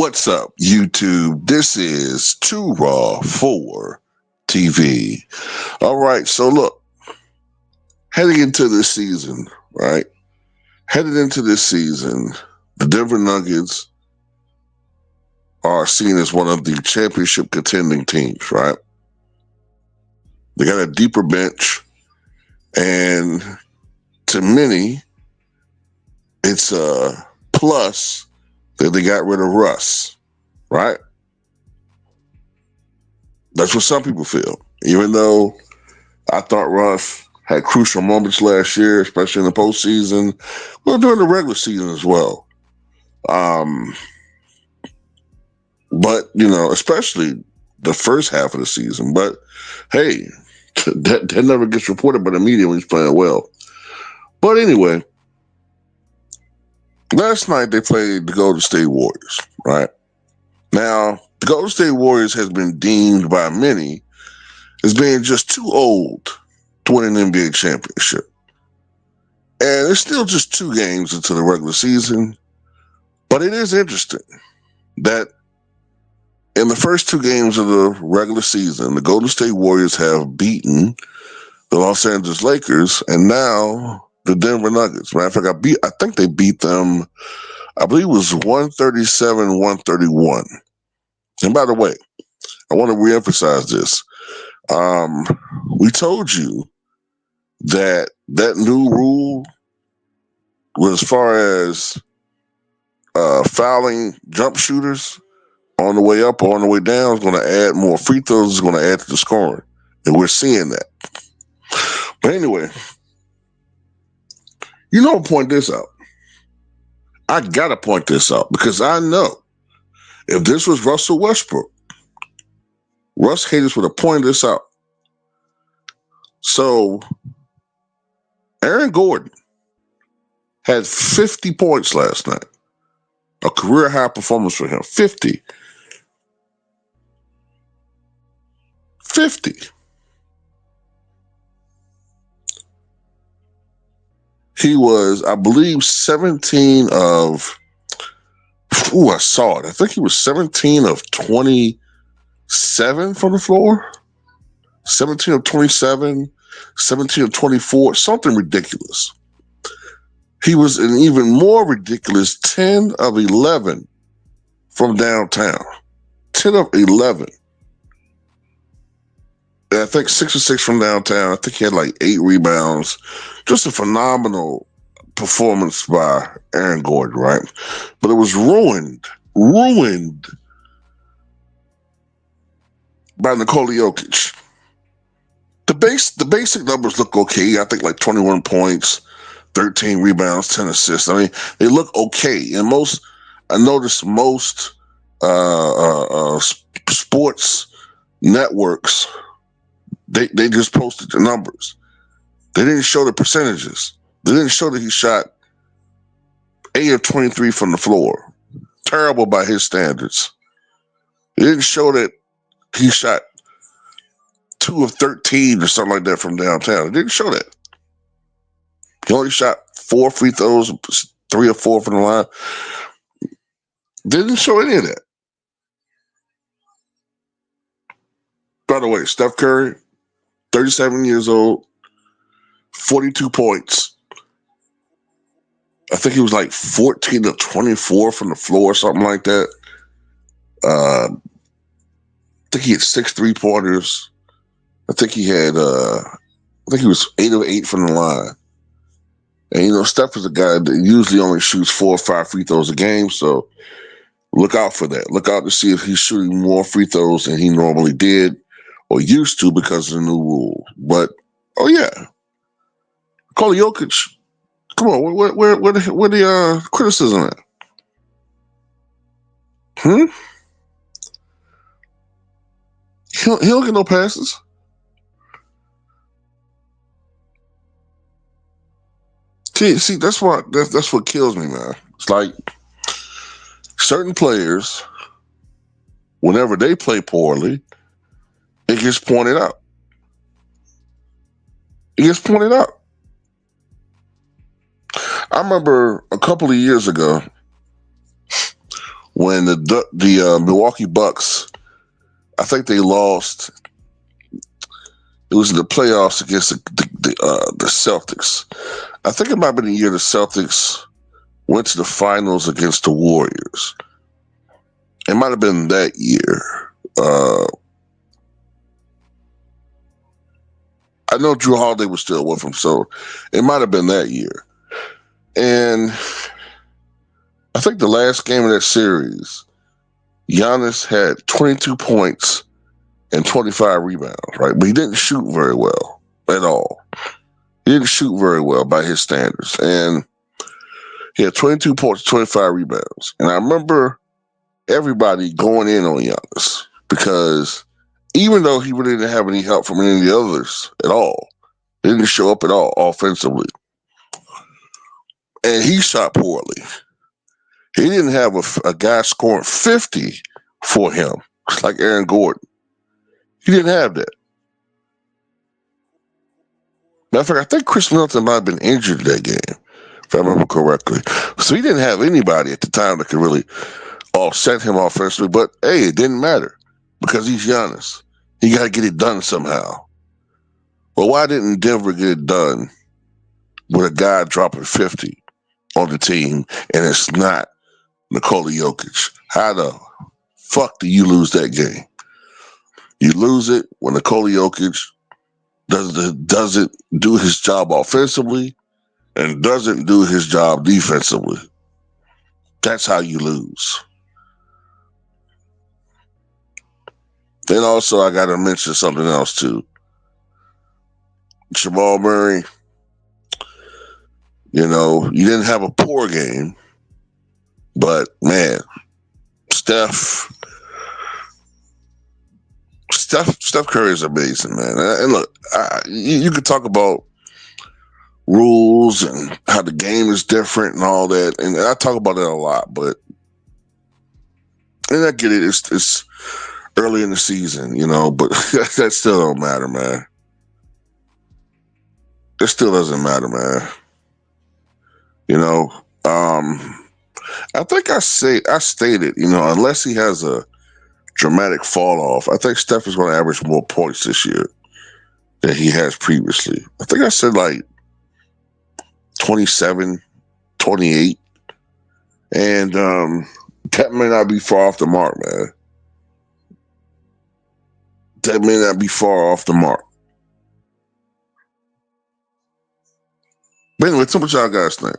What's up, YouTube? This is Too Raw for TV. All right, so look, heading into this season, right? Headed into this season, the Denver Nuggets are seen as one of the championship contending teams, right? They got a deeper bench, and to many, it's a plus that they got rid of Russ, right? That's what some people feel. Even though I thought Russ had crucial moments last year, especially in the postseason, well, during the regular season as well. Um, but, especially the first half of the season. But hey, that never gets reported by the media when he's playing well. But anyway, last night they played the Golden State Warriors, right? Now, the Golden State Warriors has been deemed by many as being just too old to win an NBA championship. And it's still just 2 games into the regular season. But it is interesting that in the first 2 games of the regular season, the Golden State Warriors have beaten the Los Angeles Lakers and now the Denver Nuggets. Matter of fact, I think they beat them, I believe it was 137-131. And by the way, I want to reemphasize this. Um, we told you that new rule was as far as fouling jump shooters on the way up or on the way down is going to add more free throws, is going to add to the scoring. And we're seeing that. But anyway, I'll point this out. I got to point this out because I know if this was Russell Westbrook, Russ haters would have pointed this out. So, Aaron Gordon had 50 points last night. A career high performance for him. 50. 50. He was, I believe, 17 of, I saw it. I think he was 17 of 27 from the floor. 17 of 27, 17 of 24, something ridiculous. He was an even more ridiculous 10 of 11 from downtown. 10 of 11. And I think 6 or 6 from downtown. I think he had like 8 rebounds. Just a phenomenal performance by Aaron Gordon, right? But it was ruined by Nikola Jokic. The basic numbers look okay. I think like 21 points, 13 rebounds, 10 assists. I mean, they look okay. And I noticed most sports networks, they just posted the numbers. They didn't show the percentages. They didn't show that he shot 8 of 23 from the floor. Terrible by his standards. They didn't show that he shot 2 of 13 or something like that from downtown. It didn't show that. He only shot 4 free throws, 3 or 4 from the line. Didn't show any of that. By the way, Steph Curry, 37 years old, 42 points. I think he was like 14 to 24 from the floor, something like that. I think he had 6 3-pointers. I think he was 8 of 8 from the line. And Steph is a guy that usually only shoots 4 or 5 free throws a game, so look out for that. Look out to see if he's shooting more free throws than he normally did or used to because of the new rule. But oh yeah, Nikola Jokic. Come on, where the criticism at? Hmm? He don't get no passes. See, that's what kills me, man. It's like certain players, whenever they play poorly, it gets pointed out. It gets pointed out. I remember a couple of years ago when the Milwaukee Bucks, I think they lost. It was in the playoffs against the Celtics. I think it might have been the year the Celtics went to the finals against the Warriors. It might have been that year. I know Drew Holiday was still with him, so it might have been that year. And I think the last game of that series, Giannis had 22 points and 25 rebounds, right? But he didn't shoot very well at all. He didn't shoot very well by his standards. And he had 22 points, 25 rebounds. And I remember everybody going in on Giannis because even though he really didn't have any help from any of the others at all, he didn't show up at all offensively. And he shot poorly. He didn't have a guy scoring 50 for him, like Aaron Gordon. He didn't have that. Matter of fact, I think Chris Middleton might have been injured that game, if I remember correctly. So he didn't have anybody at the time that could really offset him offensively. But hey, it didn't matter because he's Giannis. He got to get it done somehow. Well, why didn't Denver get it done with a guy dropping 50 on the team and it's not Nikola Jokic? How the fuck do you lose that game? You lose it when Nikola Jokic doesn't do his job offensively and doesn't do his job defensively. That's how you lose. Then also, I got to mention something else too. Jamal Murray, you didn't have a poor game, but man, Steph Curry is amazing, man. And look, you could talk about rules and how the game is different and all that, and I talk about that a lot. But and I get it, it's early in the season, but that still don't matter, man. It still doesn't matter, man. You know, I think I stated, unless he has a dramatic fall off, I think Steph is going to average more points this year than he has previously. I think I said like 27, 28. And that may not be far off the mark, man. That may not be far off the mark. But anyway, tell me what y'all guys think.